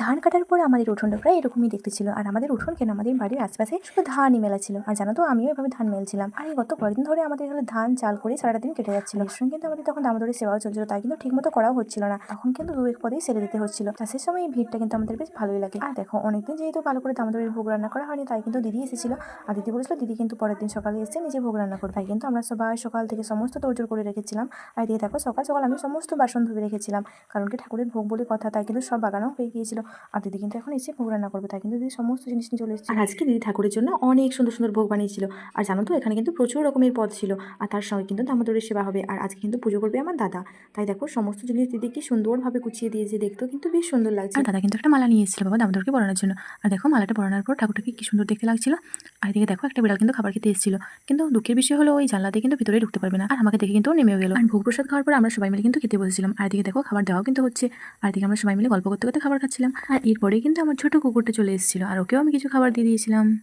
ধান কাটার পরে আমাদের উঠোনটা প্রায় এরকমই দেখতে ছিল। আর আমাদের উঠোন কেন, আমাদের বাড়ির আশপাশে শুধু ধানই মেলা ছিল। আর জানো তো, আমিও এভাবে ধান মেলছিলাম। আর এই গত কয়েকদিন ধরে আমাদের এখানে ধান চাল করে সারাটা দিন কেটে যাচ্ছিল। এর সঙ্গে কিন্তু আমাদের তখন দামোদরের সেবাও চলছিল, তাই কিন্তু ঠিক মতো করাও হচ্ছিল না। তখন কিন্তু দু এক পদেই ছেড়ে দিতে হচ্ছিল। চাষের সময় এই ভিড়টা কিন্তু আমাদের বেশ ভালোই লাগে। আর দেখো, অনেকদিন যেহেতু ভালো করে দামোদরের ভোগ রান্না করা হয়নি, তাই কিন্তু দিদি এসেছিল। আর দিদি বলেছিল দিদি কিন্তু পরের দিন সকালে এসে নিজে ভোগ রান্না করবে। তাই কিন্তু আমরা সবাই সকাল থেকে সমস্ত তোড়জোড় করে রেখেছিলাম। আর দিয়ে দেখো, সকাল সকাল আমি সমস্ত বাসন ধুয়ে রেখেছিলাম, কারণ কি ঠাকুরের ভোগ বলে কথা, তাই কিন্তু সব বাগানো হয়ে গিয়েছিল। আর দিদি কিন্তু এখন এসে ভোগ রান্না করবে, তাই কিন্তু দিদি সমস্ত জিনিস নিয়ে চলে এসেছে। আর আজকে দিদি ঠাকুরের জন্য অনেক সুন্দর সুন্দর ভোগ বানিয়েছিল। আর জানো তো, এখানে কিন্তু প্রচুর রকমের পদ ছিল। আর তার সঙ্গে কিন্তু দামোদরের সেবা হবে। আর আজকে কিন্তু পুজো করবে আমার দাদা। তাই দেখো, সমস্ত জিনিস দিদি কি সুন্দরভাবে গুছিয়ে দিয়েছে, দেখতেও কিন্তু বেশ সুন্দর লাগছে। আর দাদা কিন্তু একটা মালা নিয়ে এসেছিল বাবা দামোদরকে পরানোর জন্য। আর দেখো, মালাটা পরানোর পর ঠাকুরটাকে কি সুন্দর দেখতে লাগছিল। আর এদিকে দেখো, একটা বিড়াল কিন্তু খাবার খেতে এসেছিল, কিন্তু দুঃখের বিষয় হলো ওই জানলা দিয়ে কিন্তু ভিতরে ঢুকতে পারবে না। আর আমাকে দেখে কিন্তু নেমেও গেল। আর ভোগ প্রসাদ খাওয়ার পর আমরা সবাই মিলে কিন্তু খেতে বসেছিলাম। আর এদিকে দেখো, খাবার দেওয়াও কিন্তু হচ্ছে। আর এদিকে আমরা সবাই মিলে গল্প করতে করতে খাবার খাচ্ছিলাম। আর এরপরেই কিন্তু আমার ছোট কুকুরটা চলে এসেছিল, আর ওকেও আমি কিছু খাবার দিয়ে দিয়েছিলাম।